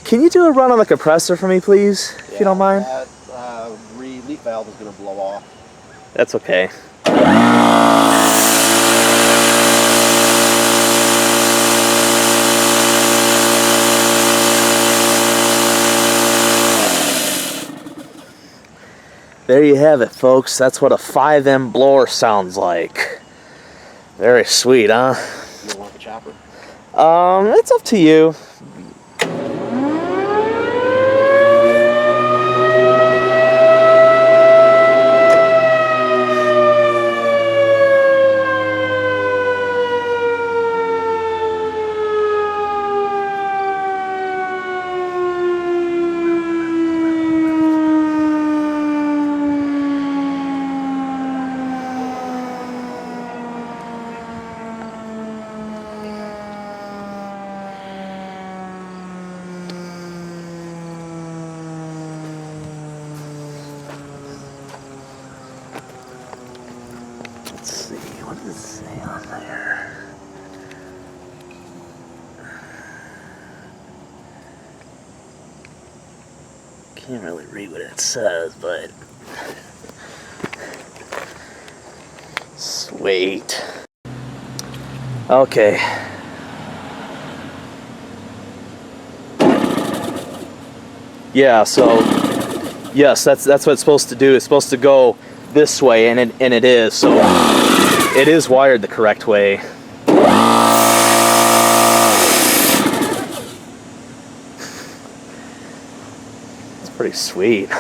Can you do a run on the compressor for me, please, if you don't mind? That relief valve is going to blow off. That's okay. There you have it, folks. That's what a 5M blower sounds like. Very sweet, huh? You don't want the chopper? It's up to you. Let's see, what does it say on there? Can't really read what it says, but sweet. Okay. Yeah, so yes, that's what it's supposed to do. It's supposed to go this way, and it is. So it is wired the correct way. It's pretty sweet.